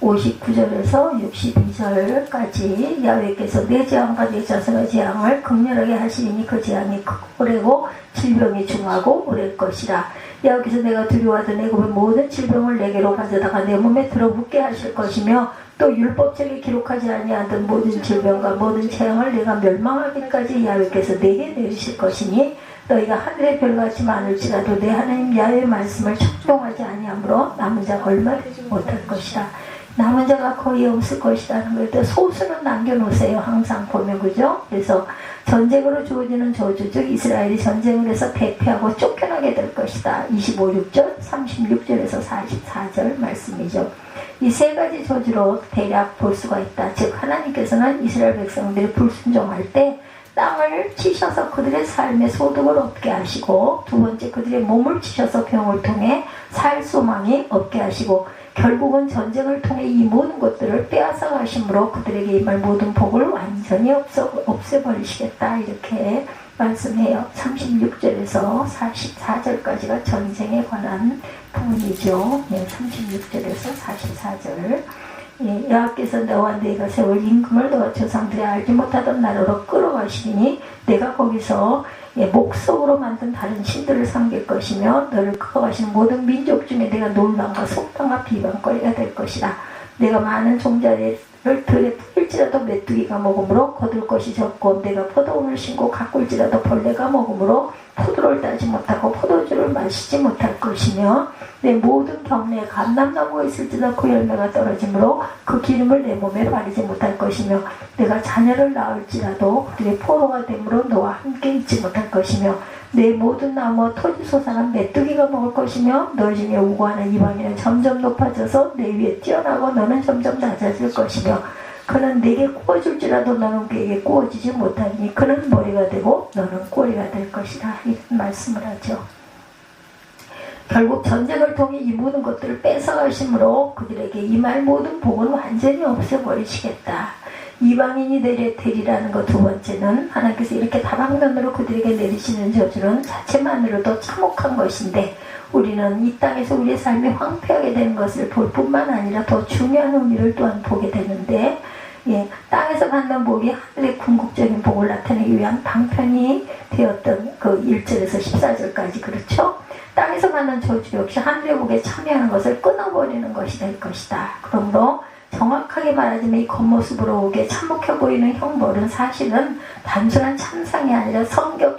59절에서 62절까지 야훼께서 내 재앙과 내 자손의 재앙을 극렬하게 하시니 그 재앙이 크고 오래고 질병이 중하고 오래일 것이라. 야훼께서 내가 두려워하던 애굽의 모든 질병을 내게로 가져다가 내 몸에 들어붙게 하실 것이며 또 율법책에 기록하지 아니하던 모든 질병과 모든 재앙을 내가 멸망하기까지 야훼께서 내게 내리실 것이니 너희가 하늘의 별같이 많을지라도 내 하나님 야훼의 말씀을 청종하지 아니하므로 남은 자가 얼마 되지 못할 것이라. 남은 자가 거의 없을 것이라는 거예요. 소수는 남겨놓으세요. 항상 보면, 그죠? 그래서 전쟁으로 주어지는 저주, 즉 이스라엘이 전쟁을 해서 대패하고 쫓겨나게 될 것이다. 25, 6절, 36절에서 44절 말씀이죠. 이 세 가지 저주로 대략 볼 수가 있다. 즉 하나님께서는 이스라엘 백성들이 불순종할 때 땅을 치셔서 그들의 삶의 소득을 얻게 하시고, 두 번째 그들의 몸을 치셔서 병을 통해 살 소망이 얻게 하시고, 결국은 전쟁을 통해 이 모든 것들을 빼앗아 가심으로 그들에게 임할 모든 복을 완전히 없애버리시겠다. 이렇게 말씀해요. 36절에서 44절까지가 전쟁에 관한 부분이죠. 네, 36절에서 44절. 예, 여호와께서 너와 내가 세울 임금을 너와 조상들이 알지 못하던 나라로 끌어가시니 내가 거기서 목석으로 만든 다른 신들을 섬길 것이며 너를 끌어가시는 모든 민족 중에 내가 놀람과 속담과 비방거리가 될 것이라. 내가 많은 종자를 들에 풀일지라도 메뚜기가 먹음으로 거둘 것이 적고 내가 포도원을 심고 가꿀지라도 벌레가 먹음으로 포도를 따지 못하고 포도주를 마시지 못할 것이며 내 모든 경내에 감람나무가 있을지라도 그 열매가 떨어지므로 그 기름을 내 몸에 바르지 못할 것이며 내가 자녀를 낳을지라도 그들의 포로가 되므로 너와 함께 있지 못할 것이며 내 모든 나무와 토지 소산은 메뚜기가 먹을 것이며 너희 중에 우고하는 이방인은 점점 높아져서 내 위에 뛰어나고 너는 점점 낮아질 것이며 그는 내게 구워줄지라도 너는 그에게 구워지지 못하니 그는 머리가 되고 너는 꼬리가 될 것이다. 이런 말씀을 하죠. 결국 전쟁을 통해 이 모든 것들을 뺏어가심으로 그들에게 임할 모든 복은 완전히 없애버리시겠다. 이방인이 되리라는 것 두 번째는 하나님께서 이렇게 다방면으로 그들에게 내리시는 저주는 자체만으로도 참혹한 것인데 우리는 이 땅에서 우리의 삶이 황폐하게 되는 것을 볼 뿐만 아니라 더 중요한 의미를 또한 보게 되는데 땅에서 받는 복이 하늘의 궁극적인 복을 나타내기 위한 방편이 되었던 그 1절에서 14절까지 그렇죠? 땅에서 받는 저주 역시 하늘의 복에 참여하는 것을 끊어버리는 것이 될 것이다. 그러므로 정확하게 말하자면 이 겉모습으로 오게 참혹해 보이는 형벌은 사실은 단순한 참상이 아니라 성경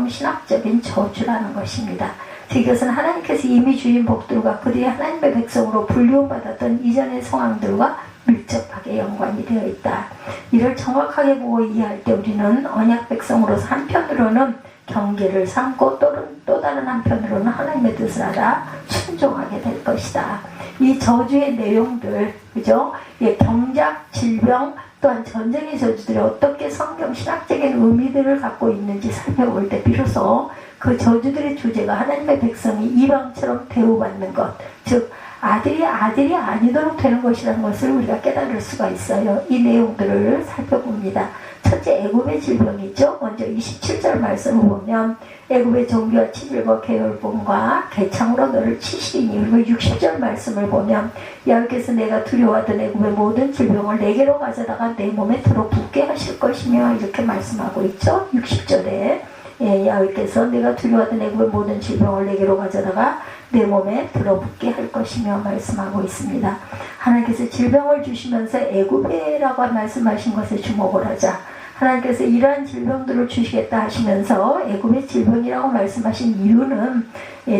신학적인 저주라는 것입니다. 이것은 하나님께서 이미 주신 복들과 그들이 하나님의 백성으로 불리움받았던 이전의 상황들과 밀접하게 연관이 되어 있다. 이를 정확하게 보고 이해할 때 우리는 언약 백성으로서 한편으로는 경계를 삼고 또 다른 한편으로는 하나님의 뜻을 알아 순종하게 될 것이다. 이 저주의 내용들, 그죠? 경작, 질병, 또한 전쟁의 저주들이 어떻게 성경 신학적인 의미들을 갖고 있는지 살펴볼 때 비로소 그 저주들의 주제가 하나님의 백성이 이방처럼 대우받는 것, 즉 아들이 아니도록 되는 것이라는 것을 우리가 깨달을 수가 있어요. 이 내용들을 살펴봅니다. 첫째, 애굽의 질병이죠. 먼저 27절 말씀을 보면 애굽의 종기와 치질과 계열봉과 개창으로 너를 치시리니, 그리고 60절 말씀을 보면 여호와께서 내가 두려워하던 애굽의 모든 질병을 내게로 가져다가 내 몸에 들어붙게 하실 것이며 이렇게 말씀하고 있죠. 60절에 여호와께서 내가 두려워하던 애굽의 모든 질병을 내게로 가져다가 내 몸에 들어붙게 할 것이며 말씀하고 있습니다. 하나님께서 질병을 주시면서 애굽이라고 말씀하신 것에 주목을 하자. 하나님께서 이러한 질병들을 주시겠다 하시면서 애굽의 질병이라고 말씀하신 이유는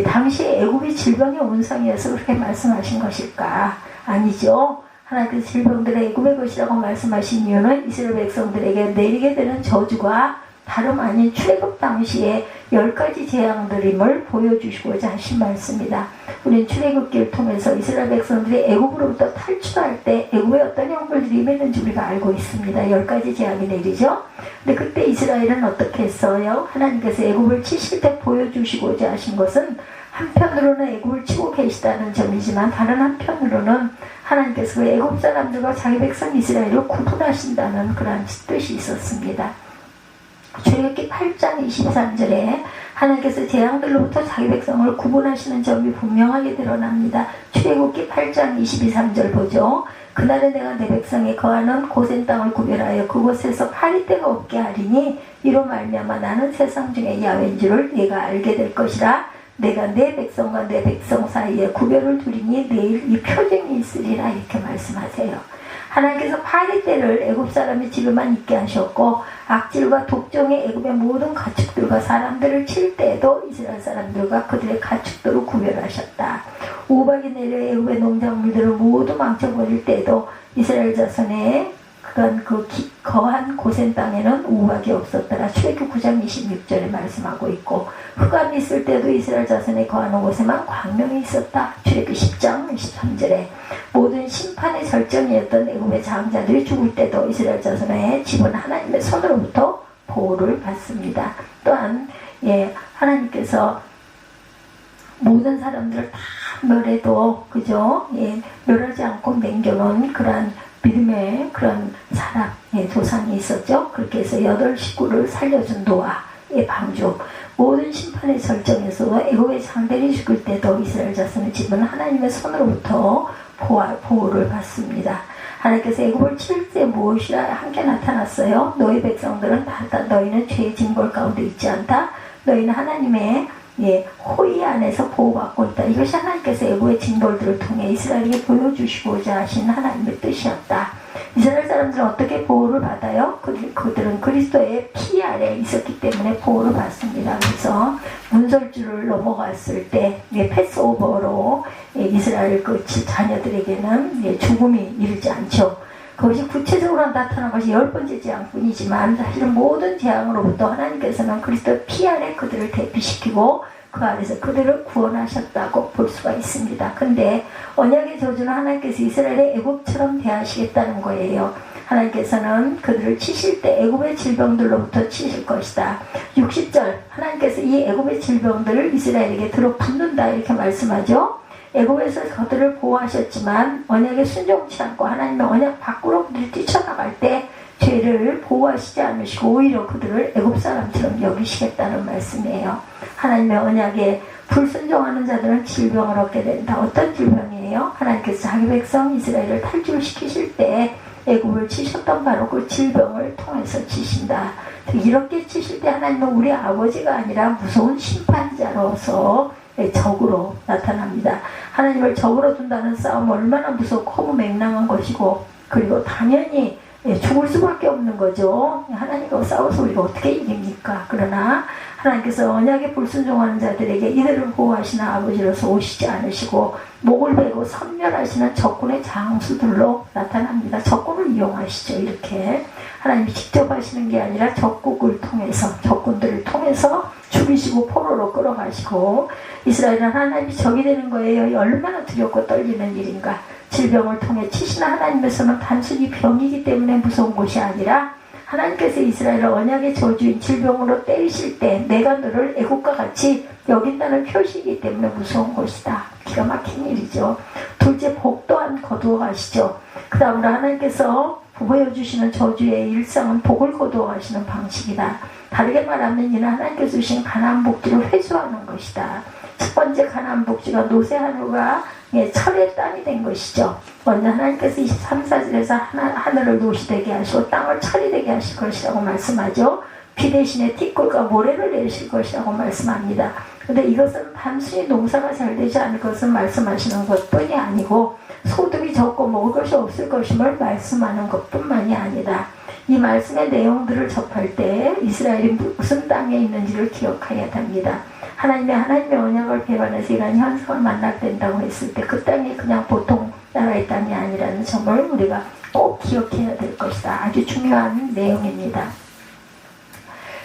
당시 애굽이 질병의 온상이어서 그렇게 말씀하신 것일까? 아니죠. 하나님께서 질병들의 애굽의 것이라고 말씀하신 이유는 이스라엘 백성들에게 내리게 되는 저주가 다름 아닌 출애굽 당시에 10가지 재앙들임을 보여주시고자 하신 말씀이다. 우리는 출애굽기를 통해서 이스라엘 백성들이 애굽으로부터 탈출할 때 애굽에 어떤 형벌들이 임했는지 우리가 알고 있습니다. 10가지 재앙이 내리죠. 근데 그때 이스라엘은 어떻게 했어요? 하나님께서 애굽을 치실 때 보여주시고자 하신 것은 한편으로는 애굽을 치고 계시다는 점이지만 다른 한편으로는 하나님께서 그 애굽 사람들과 자기 백성 이스라엘을 구분하신다는 그런 뜻이 있었습니다. 출애굽기 8장 23절에 하나님께서 재앙들로부터 자기 백성을 구분하시는 점이 분명하게 드러납니다. 출애굽기 8장 22~23절 보죠. 그날에 내가 내 백성에 거하는 고센 땅을 구별하여 그곳에서 파리떼가 없게 하리니 이로 말미암아 나는 세상 중에 야훼인 줄을 네가 알게 될 것이라. 내가 내 백성과 내 백성 사이에 구별을 두리니 내일 이 표징이 있으리라. 이렇게 말씀하세요. 하나님께서 파리떼를 애굽 사람의 집에만 있게 하셨고 악질과 독종의 애굽의 모든 가축들과 사람들을 칠 때에도 이스라엘 사람들과 그들의 가축들을 구별하셨다. 우박이 내려 애굽의 농작물들을 모두 망쳐버릴 때에도 이스라엘 자손의 거한 고센 땅에는 우박이 없었더라. 출애굽기 9장 26절에 말씀하고 있고 흑암이 있을 때도 이스라엘 자손의 거하는 곳에만 광명이 있었다. 출애굽기 10장 23절에 모든 심판의 절정이었던 애굽의 장자들이 죽을 때도 이스라엘 자손의 집은 하나님의 손으로부터 보호를 받습니다. 또한 하나님께서 모든 사람들을 다 멸해도 그죠? 멸하지 않고 남겨놓은 그런 믿음의 그런 사람의 조상이 있었죠. 그렇게 해서 8 식구를 살려준 노아의 방주. 모든 심판의 절정에서도 애굽의 장대리 죽을 때도 이스라엘 자손의 집은 하나님의 손으로부터 보호를 받습니다. 하나님께서 애굽을 칠 때 무엇이라 함께 나타났어요. 너희 백성들은 다 너희는 죄의 징벌 가운데 있지 않다. 너희는 하나님의 호의 안에서 보호받고 있다. 이것이 하나님께서 애굽의 징벌들을 통해 이스라엘에게 보여주시고자 하신 하나님의 뜻이었다. 이스라엘 사람들은 어떻게 보호를 받아요? 그들은 그리스도의 피 아래 있었기 때문에 보호를 받습니다. 그래서 문설주를 넘어갔을 때 패스오버로 이스라엘 그 자녀들에게는 죽음이 이르지 않죠. 그것이 구체적으로 나타난 것이 10번째 재앙뿐이지만 사실은 모든 재앙으로부터 하나님께서는 그리스도 피 아래 그들을 대피시키고 그 안에서 그들을 구원하셨다고 볼 수가 있습니다. 근데 언약의 저주는 하나님께서 이스라엘의 애굽처럼 대하시겠다는 거예요. 하나님께서는 그들을 치실 때 애굽의 질병들로부터 치실 것이다. 60절 하나님께서 이 애굽의 질병들을 이스라엘에게 들어붓는다 이렇게 말씀하죠. 애굽에서 그들을 보호하셨지만 언약에 순종치 않고 하나님의 언약 밖으로 그들이 뛰쳐나갈 때 죄를 보호하시지 않으시고 오히려 그들을 애굽 사람처럼 여기시겠다는 말씀이에요. 하나님의 언약에 불순종하는 자들은 질병을 얻게 된다. 어떤 질병이에요? 하나님께서 자기 백성 이스라엘을 탈출시키실 때 애굽을 치셨던 바로 그 질병을 통해서 치신다. 이렇게 치실 때 하나님은 우리 아버지가 아니라 무서운 심판자로서 적으로 나타납니다. 하나님을 적으로 둔다는 싸움 얼마나 무섭고 허무맹랑한 것이고 그리고 당연히 죽을 수밖에 없는 거죠. 하나님과 싸워서 우리가 어떻게 이깁니까? 그러나 하나님께서 언약에 불순종하는 자들에게 이들을 보호하시는 아버지로서 오시지 않으시고 목을 베고 선멸하시는 적군의 장수들로 나타납니다. 적군을 이용하시죠. 이렇게 하나님이 직접 하시는 게 아니라 적군들을 통해서 죽이시고 포로로 끌어가시고 이스라엘은 하나님이 적이 되는 거예요. 얼마나 두렵고 떨리는 일인가. 질병을 통해 치시는 하나님에서는 단순히 병이기 때문에 무서운 것이 아니라 하나님께서 이스라엘을 언약의 저주인 질병으로 때리실 때 내가 너를 애국과 같이 여긴다는 표시이기 때문에 무서운 것이다. 기가 막힌 일이죠. 둘째, 복 또한 거두어 가시죠. 그 다음으로 하나님께서 보여주시는 저주의 일상은 복을 거두어 가시는 방식이다. 다르게 말하면 이는 하나님께서 주신 가나안 복지를 회수하는 것이다. 첫 번째 가나안 복지가 노새 하늘과 철의 땅이 된 것이죠. 먼저 하나님께서 23~24절에서 하늘을 노시 되게 하시고 땅을 철이 되게 하실 것이라고 말씀하죠. 비 대신에 티끌과 모래를 내실 것이라고 말씀합니다. 그런데 이것은 단순히 농사가 잘 되지 않을 것을 말씀하시는 것뿐이 아니고 소득이 적고 먹을 것이 없을 것임을 말씀하는 것뿐만이 아니다. 이 말씀의 내용들을 접할 때 이스라엘이 무슨 땅에 있는지를 기억해야 합니다. 하나님의 언약을 배반해서 이런 현상을 만나게 된다고 했을 때 그 땅이 그냥 보통 나라의 땅이 아니라는 점을 우리가 꼭 기억해야 될 것이다. 아주 중요한 내용입니다.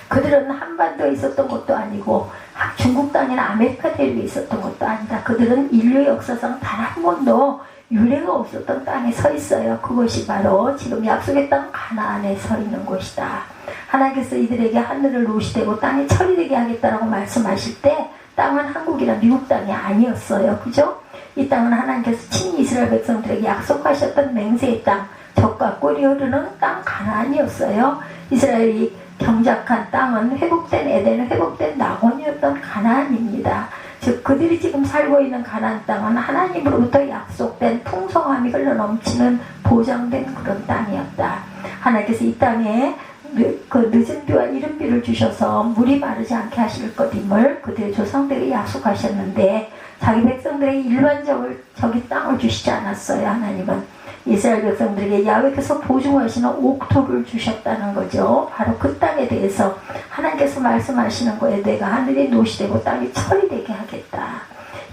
그들은 한반도에 있었던 것도 아니고 중국 땅이나 아메리카 대륙에 있었던 것도 아니다. 그들은 인류 역사상 단 한 번도 유례가 없었던 땅에 서 있어요. 그것이 바로 지금 약속의 땅 가나안에 서 있는 곳이다. 하나님께서 이들에게 하늘을 노시되고 땅이 철이 되게 하겠다라고 말씀하실 때 땅은 한국이나 미국 땅이 아니었어요. 그죠? 이 땅은 하나님께서 친히 이스라엘 백성들에게 약속하셨던 맹세의 땅, 젖과 꿀이 흐르는 땅 가나안이었어요. 이스라엘이 경작한 땅은 회복된 에덴, 회복된 낙원이었던 가나안입니다. 즉 그들이 지금 살고 있는 가나안 땅은 하나님으로부터 약속된 풍성함이 흘러넘치는 보장된 그런 땅이었다. 하나님께서 이 땅에 그 늦은 비와 이른 비를 주셔서 물이 마르지 않게 하실 것임을 그들의 조상들에게 약속하셨는데 자기 백성들에게 일반적으로 저기 땅을 주시지 않았어요. 하나님은 이스라엘 백성들에게 야훼께서 보증하시는 옥토를 주셨다는 거죠. 바로 그 땅에 대해서 하나님께서 말씀하시는 거에 내가 하늘이 노시되고 땅이 철이 되게 하겠다.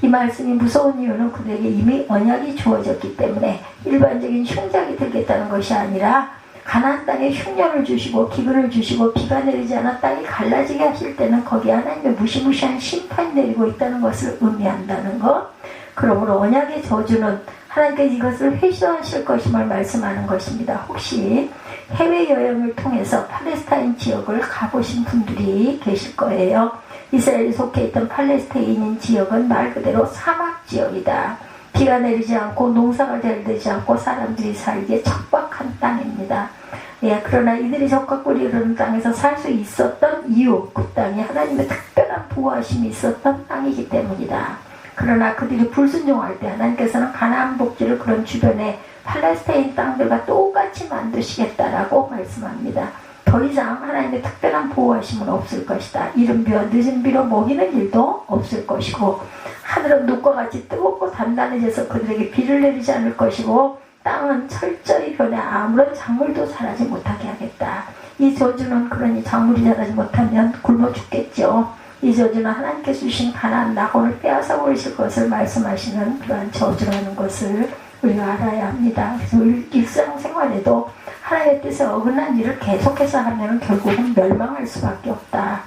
이 말씀이 무서운 이유는 그들에게 이미 언약이 주어졌기 때문에 일반적인 흉작이 들겠다는 것이 아니라 가나안 땅에 흉년을 주시고 기근을 주시고 비가 내리지 않아 땅이 갈라지게 하실 때는 거기에 하나님의 무시무시한 심판이 내리고 있다는 것을 의미한다는 것. 그러므로 언약의 저주는 하나님께서 이것을 회수하실 것임을 말씀하는 것입니다. 혹시 해외여행을 통해서 팔레스타인 지역을 가보신 분들이 계실 거예요. 이스라엘이 속해 있던 팔레스타인 지역은 말 그대로 사막 지역이다. 비가 내리지 않고 농사가 잘 되지 않고 사람들이 살기에 척박한 땅입니다. 예, 그러나 이들이 젖과 꿀이 흐르는 땅에서 살 수 있었던 이유, 그 땅이 하나님의 특별한 보호하심이 있었던 땅이기 때문이다. 그러나 그들이 불순종할 때 하나님께서는 가나안 복지를 그런 주변의 팔레스타인 땅들과 똑같이 만드시겠다라고 말씀합니다. 더 이상 하나님의 특별한 보호하심은 없을 것이다. 이른 비와 늦은 비로 먹이는 일도 없을 것이고 하늘은 눈과 같이 뜨겁고 단단해져서 그들에게 비를 내리지 않을 것이고 땅은 철저히 변해 아무런 작물도 자라지 못하게 하겠다. 이 저주는 그러니 작물이 자라지 못하면 굶어 죽겠죠. 이 저주는 하나님께서 주신 가나안 낙원을 빼앗아 버리실 것을 말씀하시는 그러한 저주라는 것을 우리가 알아야 합니다. 그래서 일상생활에도 하나님의 뜻에 어긋난 일을 계속해서 하면 결국은 멸망할 수밖에 없다.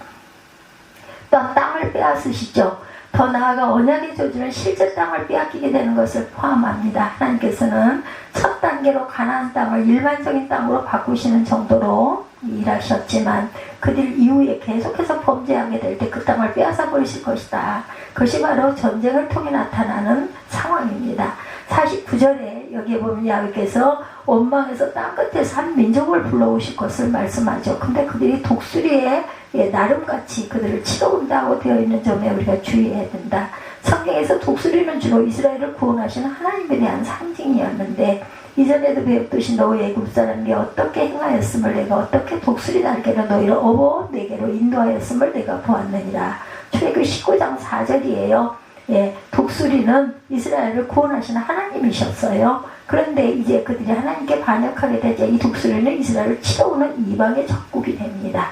또한 땅을 빼앗으시죠. 더 나아가 언약의 저주는 실제 땅을 빼앗기게 되는 것을 포함합니다. 하나님께서는 첫 단계로 가나안 땅을 일반적인 땅으로 바꾸시는 정도로 일하셨지만 그들 이후에 계속해서 범죄하게 될 때 그 땅을 빼앗아 버리실 것이다. 그것이 바로 전쟁을 통해 나타나는 상황입니다. 49절에 여기에 보면 야훼께서 원망에서 땅끝에서 한 민족을 불러오실 것을 말씀하죠. 근데 그들이 독수리에 나름같이 그들을 치러온다고 되어 있는 점에 우리가 주의해야 된다. 성경에서 독수리는 주로 이스라엘을 구원하시는 하나님에 대한 상징이었는데 이전에도 배웠듯이 너 애굽 사람에게 어떻게 행하였음을 내가 어떻게 독수리 날개로 너희를 업어 내게로 인도하였음을 내가 보았느니라. 출애굽 19장 4절이에요. 예, 독수리는 이스라엘을 구원하시는 하나님이셨어요. 그런데 이제 그들이 하나님께 반역하게 되자 이 독수리는 이스라엘을 치러오는 이방의 적국이 됩니다.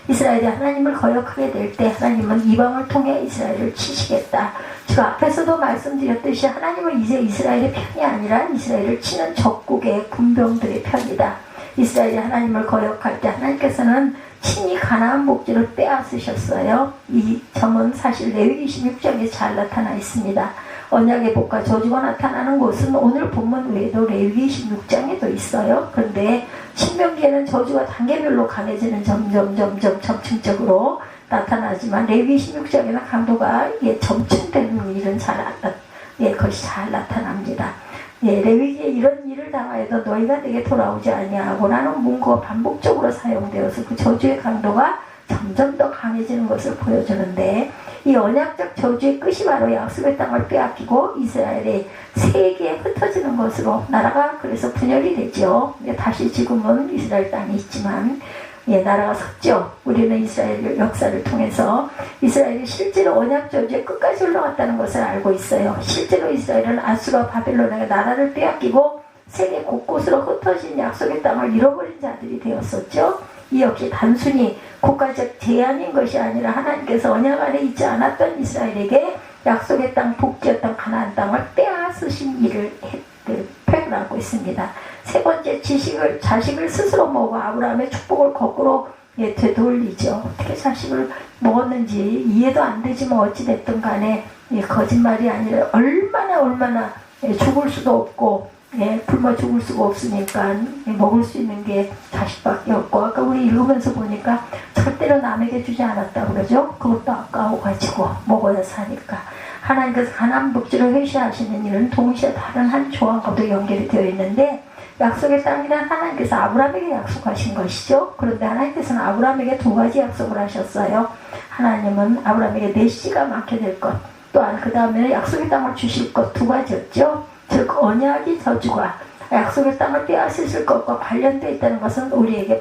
이스라엘이 하나님을 거역하게 될 때 하나님은 이방을 통해 이스라엘을 치시겠다. 저 앞에서도 말씀드렸듯이 하나님은 이제 이스라엘의 편이 아니라 이스라엘을 치는 적국의 군병들의 편이다. 이스라엘이 하나님을 거역할 때 하나님께서는 친히 가나안 복지를 빼앗으셨어요. 이 점은 사실 레위기 26장에 잘 나타나 있습니다. 언약의 복과 저주가 나타나는 곳은 오늘 본문 외에도 레위기 26장에도 있어요. 그런데 신명기에는 저주가 단계별로 강해지는 점점 점층적으로 나타나지만 레위기 16장에는 강도가 점층되는 일은 그것이 잘 나타납니다. 레위기에 이런 일을 당하여도 너희가 내게 돌아오지 아니하고 나는 문구가 반복적으로 사용되어서 그 저주의 강도가 점점 더 강해지는 것을 보여주는데 이 언약적 저주의 끝이 바로 약속의 땅을 빼앗기고 이스라엘의 세계에 흩어지는 것으로 나라가 그래서 분열이 되죠. 다시 지금은 이스라엘 땅이 있지만 나라가 섰죠. 우리는 이스라엘 역사를 통해서 이스라엘이 실제로 언약 저주의 끝까지 올라갔다는 것을 알고 있어요. 실제로 이스라엘은 아수르와 바벨론에게 나라를 빼앗기고 세계 곳곳으로 흩어진 약속의 땅을 잃어버린 자들이 되었었죠. 이 역시 단순히 국가적 제한인 것이 아니라 하나님께서 언약 안에 있지 않았던 이스라엘에게 약속의 땅, 복지였던 가나안 땅을 빼앗으신 일을 표현하고 있습니다. 세 번째, 자식을 스스로 먹어 아브라함의 축복을 거꾸로 되돌리죠. 어떻게 자식을 먹었는지 이해도 안 되지만 어찌됐든 간에 거짓말이 아니라 얼마나 죽을 수도 없고 굶어 죽을 수가 없으니까 먹을 수 있는 게 자식밖에 없고 아까 우리 읽으면서 보니까 절대로 남에게 주지 않았다 그러죠. 그것도 아까워 가지고 먹어야 사니까. 하나님께서 가나안 복지를 회시하시는 일은 동시에 다른 한 조항과도 연결이 되어 있는데, 약속의 땅이란 하나님께서 아브라함에게 약속하신 것이죠. 그런데 하나님께서는 아브라함에게 두 가지 약속을 하셨어요. 하나님은 아브라함에게 내 씨가 많게 될 것, 또한 그 다음에는 약속의 땅을 주실 것, 두 가지였죠. 즉 언약의 저주가 약속의 땅을 빼앗으실 것과 관련되어 있다는 것은 우리에게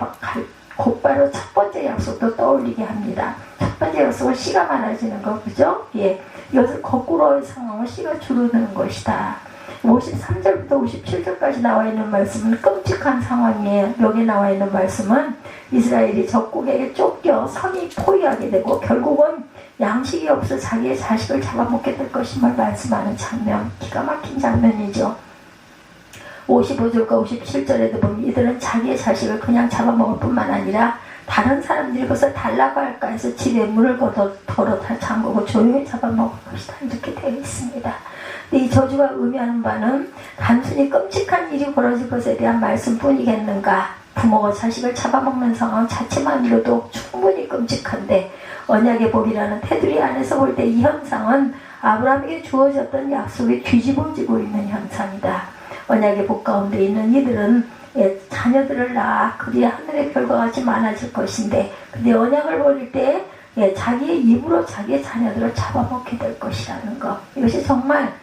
곧바로 첫 번째 약속도 떠올리게 합니다. 첫 번째 약속은 씨가 많아지는 거, 그죠? 예, 이것을 거꾸로의 상황을 씨가 줄어드는 것이다. 53절부터 57절까지 나와 있는 말씀은 끔찍한 상황이에요. 여기 나와 있는 말씀은 이스라엘이 적국에게 쫓겨 성이 포위하게 되고 결국은 양식이 없어 자기의 자식을 잡아먹게 될 것임을 말씀하는 장면, 기가 막힌 장면이죠. 55절과 57절에도 보면 이들은 자기의 자식을 그냥 잡아먹을 뿐만 아니라 다른 사람들이 그것을 달라고 할까 해서 집에 문을 걸어 잠그고 조용히 잡아먹을 것이다, 이렇게 되어 있습니다. 이 저주가 의미하는 바는 단순히 끔찍한 일이 벌어질 것에 대한 말씀뿐이겠는가. 부모가 자식을 잡아먹는 상황 자체만으로도 충분히 끔찍한데, 언약의 복이라는 테두리 안에서 볼 때 이 현상은 아브라함에게 주어졌던 약속이 뒤집어지고 있는 현상이다. 언약의 복 가운데 있는 이들은 자녀들을 낳아 그리 하늘의 별과 같이 많아질 것인데, 근데 언약을 버릴 때 자기의 입으로 자기의 자녀들을 잡아먹게 될 것이라는 것. 이것이 정말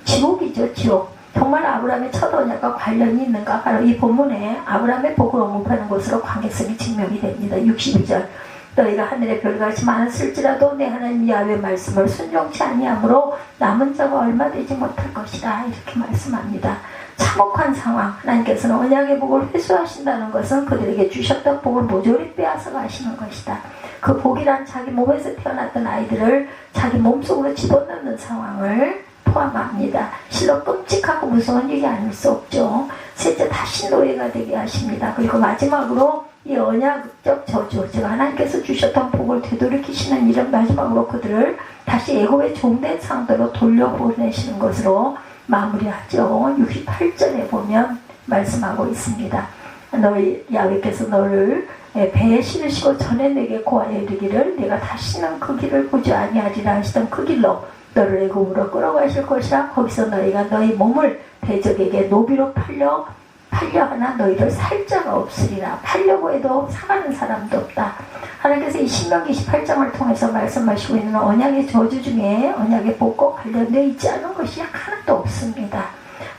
지옥이죠, 지옥. 정말 아브라함의 첫 언약과 관련이 있는가? 바로 이 본문에 아브라함의 복을 언급하는 것으로 관계성이 증명이 됩니다. 62절. 너희가 하늘의 별같이 많았을지라도 내 하나님 야훼의 말씀을 순종치 아니하므로 남은 자가 얼마 되지 못할 것이다, 이렇게 말씀합니다. 참혹한 상황. 하나님께서는 언약의 복을 회수하신다는 것은 그들에게 주셨던 복을 모조리 빼앗아 가시는 것이다. 그 복이란 자기 몸에서 태어났던 아이들을 자기 몸속으로 집어넣는 상황을 포함합니다. 실로 끔찍하고 무서운 일이 아닐 수 없죠. 셋째, 다시 노예가 되게 하십니다. 그리고 마지막으로 이 언약적 저주, 즉 하나님께서 주셨던 복을 되돌이키시는 일은 마지막으로 그들을 다시 애굽의 종된 상대로 돌려보내시는 것으로 마무리하죠. 68절에 보면 말씀하고 있습니다. 너희 야훼께서 너를 배에 실으시고 전에 내게 고하여 이르기를 내가 다시는 그 길을 보지 아니하리라 하시던 그 길로 너를 애굽으로 끌어가실 것이라. 거기서 너희가 너희 몸을 대적에게 노비로 팔려 하나 너희를 살 자가 없으리라. 팔려고 해도 사가는 사람도 없다. 하나님께서 이 신명기 28장을 통해서 말씀하시고 있는 언약의 저주 중에 언약의 복과 관련되어 있지 않은 것이 하나도 없습니다.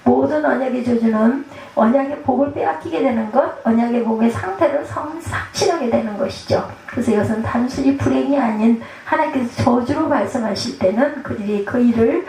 모든 언약의 저주는 언약의 복을 빼앗기게 되는 것, 언약의 복의 상태를 삭신하게 되는 것이죠. 그래서 이것은 단순히 불행이 아닌 하나님께서 저주로 말씀하실 때는 그들이 그 일을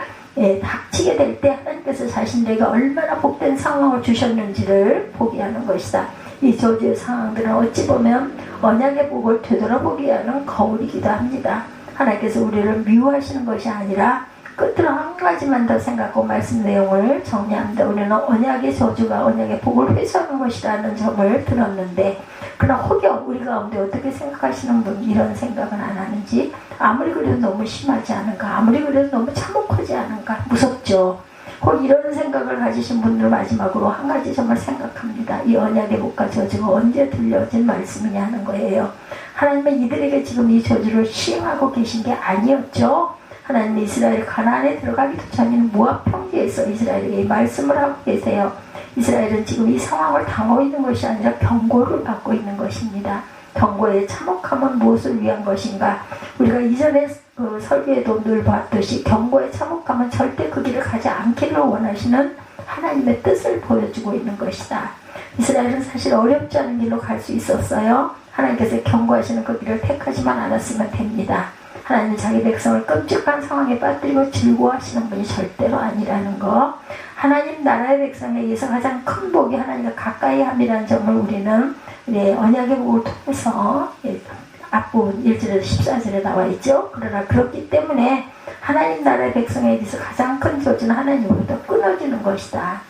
닥치게 될 때 하나님께서 자신들에게 얼마나 복된 상황을 주셨는지를 보게 하는 것이다. 이 저주의 상황들은 어찌 보면 언약의 복을 되돌아보게 하는 거울이기도 합니다. 하나님께서 우리를 미워하시는 것이 아니라 끝으로 한 가지만 더 생각하고 말씀 내용을 정리합니다. 우리는 언약의 저주가 언약의 복을 회수하는 것이라는 점을 들었는데, 그러나 혹여 우리 가운데 어떻게 생각하시는 분 이런 생각은 안 하는지, 아무리 그래도 너무 심하지 않은가, 아무리 그래도 너무 참혹하지 않은가, 무섭죠. 혹 이런 생각을 가지신 분들 마지막으로 한 가지 정말 생각합니다. 이 언약의 복과 저주가 언제 들려진 말씀이냐 하는 거예요. 하나님은 이들에게 지금 이 저주를 시행하고 계신 게 아니었죠. 하나님은 이스라엘 가나안에 들어가기도 전에는 모압 평지에서 이스라엘에게 말씀을 하고 계세요. 이스라엘은 지금 이 상황을 당하고 있는 것이 아니라 경고를 받고 있는 것입니다. 경고의 참혹함은 무엇을 위한 것인가? 우리가 이전에 설교에도 늘 봤듯이 경고의 참혹함은 절대 그 길을 가지 않기를 원하시는 하나님의 뜻을 보여주고 있는 것이다. 이스라엘은 사실 어렵지 않은 길로 갈 수 있었어요. 하나님께서 경고하시는 그 길을 택하지만 않았으면 됩니다. 하나님은 자기 백성을 끔찍한 상황에 빠뜨리고 즐거워하시는 분이 절대로 아니라는 거. 하나님 나라의 백성에게서 가장 큰 복이 하나님과 가까이 함이라는 점을 우리는 언약의 복을 통해서 앞부분 1절에서 14절에 나와 있죠. 그러나 그렇기 때문에 하나님 나라의 백성에게서 가장 큰 저주는 하나님으로부터 끊어지는 것이다.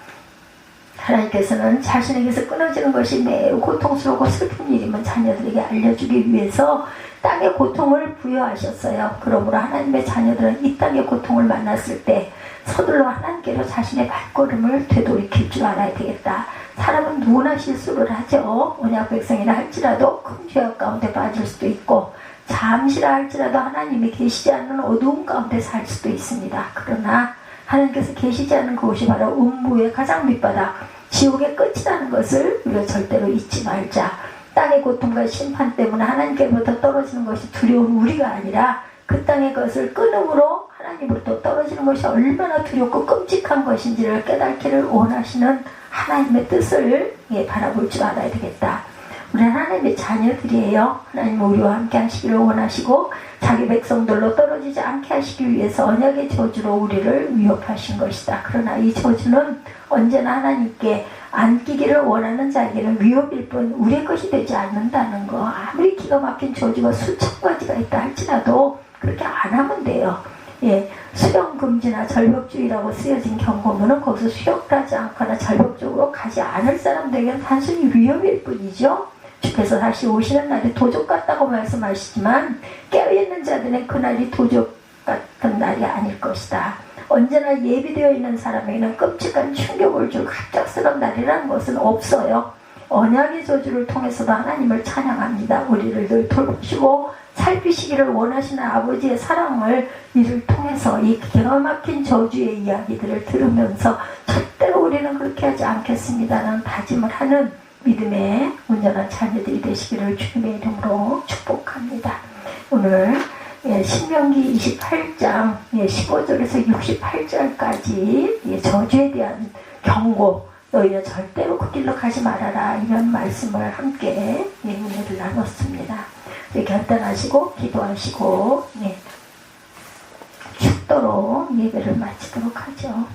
하나님께서는 자신에게서 끊어지는 것이 매우 고통스럽고 슬픈 일이면 자녀들에게 알려주기 위해서 땅의 고통을 부여하셨어요. 그러므로 하나님의 자녀들은 이 땅의 고통을 만났을 때 서둘러 하나님께로 자신의 발걸음을 되돌이킬 줄 알아야 되겠다. 사람은 누구나 실수를 하죠. 언약 백성이라 할지라도 큰 죄악 가운데 빠질 수도 있고 잠시라 할지라도 하나님이 계시지 않는 어두운 가운데 살 수도 있습니다. 그러나 하나님께서 계시지 않는 그곳이 바로 음부의 가장 밑바닥 지옥의 끝이라는 것을 우리가 절대로 잊지 말자. 땅의 고통과 심판 때문에 하나님께로부터 떨어지는 것이 두려운 우리가 아니라 그 땅의 것을 끊음으로 하나님으로부터 떨어지는 것이 얼마나 두렵고 끔찍한 것인지를 깨닫기를 원하시는 하나님의 뜻을 바라볼 줄 알아야 되겠다. 우리는 하나님의 자녀들이에요. 하나님은 우리와 함께 하시기를 원하시고 자기 백성들로 떨어지지 않게 하시기 위해서 언약의 저주로 우리를 위협하신 것이다. 그러나 이 저주는 언제나 하나님께 안기기를 원하는 자에게는 위협일 뿐 우리의 것이 되지 않는다는 거. 아무리 기가 막힌 저주가 수천 가지가 있다 할지라도 그렇게 안 하면 돼요. 수령금지나 절벽주의라고 쓰여진 경고문은 거기서 수령하지 않거나 절벽적으로 가지 않을 사람들에게는 단순히 위협일 뿐이죠. 주께서 다시 오시는 날이 도적 같다고 말씀하시지만 깨어있는 자들은 그날이 도적 같은 날이 아닐 것이다. 언제나 예비되어 있는 사람에게는 끔찍한 충격을 줄 갑작스러운 날이라는 것은 없어요. 언약의 저주를 통해서도 하나님을 찬양합니다. 우리를 늘 돌보시고 살피시기를 원하시는 아버지의 사랑을 이를 통해서 이 기가 막힌 저주의 이야기들을 들으면서 절대로 우리는 그렇게 하지 않겠습니다라는 다짐을 하는 믿음의 온전한 자녀들이 되시기를 주님의 이름으로 축복합니다. 오늘 신명기 28장 15절에서 68절까지 저주에 대한 경고, 너희는 절대로 그 길로 가지 말아라, 이런 말씀을 함께 은혜를 나눴습니다. 결단하시고 기도하시고 축도로 예배를 마치도록 하죠.